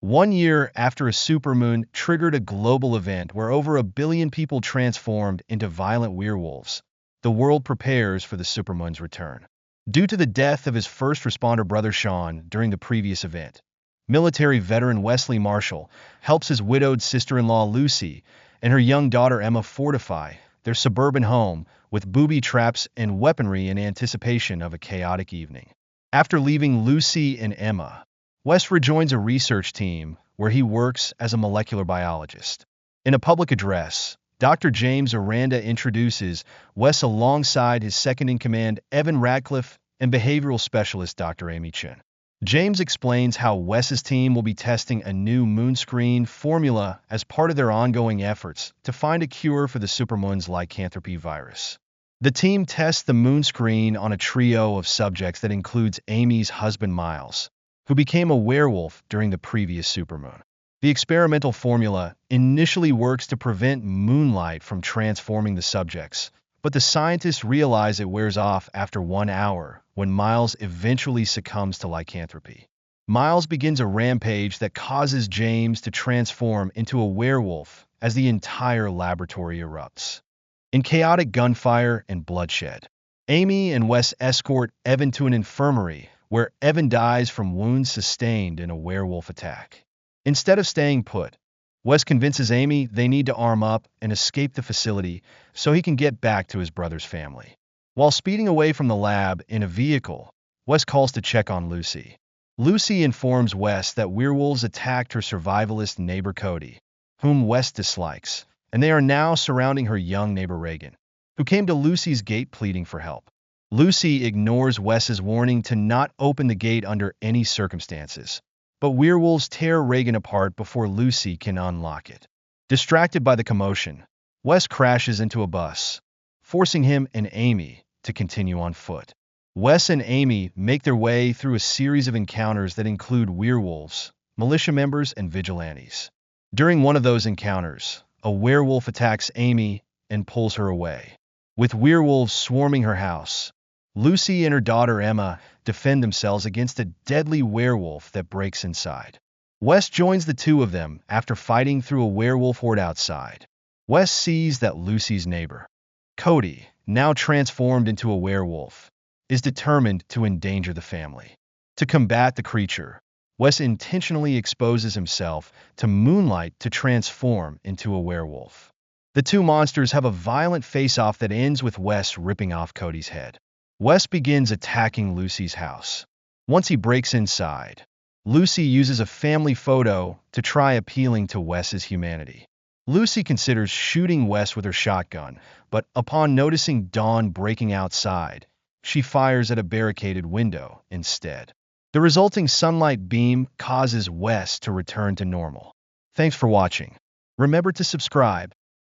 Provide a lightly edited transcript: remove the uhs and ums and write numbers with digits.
1 year after a supermoon triggered a global event where over 1 billion people transformed into violent werewolves, the world prepares for the supermoon's return. Due to the death of his first responder brother Sean during the previous event, military veteran Wesley Marshall helps his widowed sister-in-law Lucy and her young daughter Emma fortify their suburban home with booby traps and weaponry in anticipation of a chaotic evening. After leaving Lucy and Emma, Wes rejoins a research team where he works as a molecular biologist. In a public address, Dr. James Aranda introduces Wes alongside his second-in-command Evan Radcliffe and behavioral specialist Dr. Amy Chen. James explains how Wes's team will be testing a new moonscreen formula as part of their ongoing efforts to find a cure for the supermoon's lycanthropy virus. The team tests the moonscreen on a trio of subjects that includes Amy's husband Miles, who became a werewolf during the previous supermoon. The experimental formula initially works to prevent moonlight from transforming the subjects, but the scientists realize it wears off after 1 hour when Miles eventually succumbs to lycanthropy. Miles begins a rampage that causes James to transform into a werewolf as the entire laboratory erupts. In chaotic gunfire and bloodshed, Amy and Wes escort Evan to an infirmary where Evan dies from wounds sustained in a werewolf attack. Instead of staying put, Wes convinces Amy they need to arm up and escape the facility so he can get back to his brother's family. While speeding away from the lab in a vehicle, Wes calls to check on Lucy. Lucy informs Wes that werewolves attacked her survivalist neighbor Cody, whom Wes dislikes, and they are now surrounding her young neighbor Reagan, who came to Lucy's gate pleading for help. Lucy ignores Wes's warning to not open the gate under any circumstances, but werewolves tear Reagan apart before Lucy can unlock it. Distracted by the commotion, Wes crashes into a bus, forcing him and Amy to continue on foot. Wes and Amy make their way through a series of encounters that include werewolves, militia members, and vigilantes. During one of those encounters, a werewolf attacks Amy and pulls her away. With werewolves swarming her house, Lucy and her daughter Emma defend themselves against a deadly werewolf that breaks inside. Wes joins the two of them after fighting through a werewolf horde outside. Wes sees that Lucy's neighbor, Cody, now transformed into a werewolf, is determined to endanger the family. To combat the creature, Wes intentionally exposes himself to moonlight to transform into a werewolf. The two monsters have a violent face-off that ends with Wes ripping off Cody's head. Wes begins attacking Lucy's house. Once he breaks inside, Lucy uses a family photo to try appealing to Wes's humanity. Lucy considers shooting Wes with her shotgun, but upon noticing dawn breaking outside, she fires at a barricaded window instead. The resulting sunlight beam causes Wes to return to normal. Thanks for watching. Remember to subscribe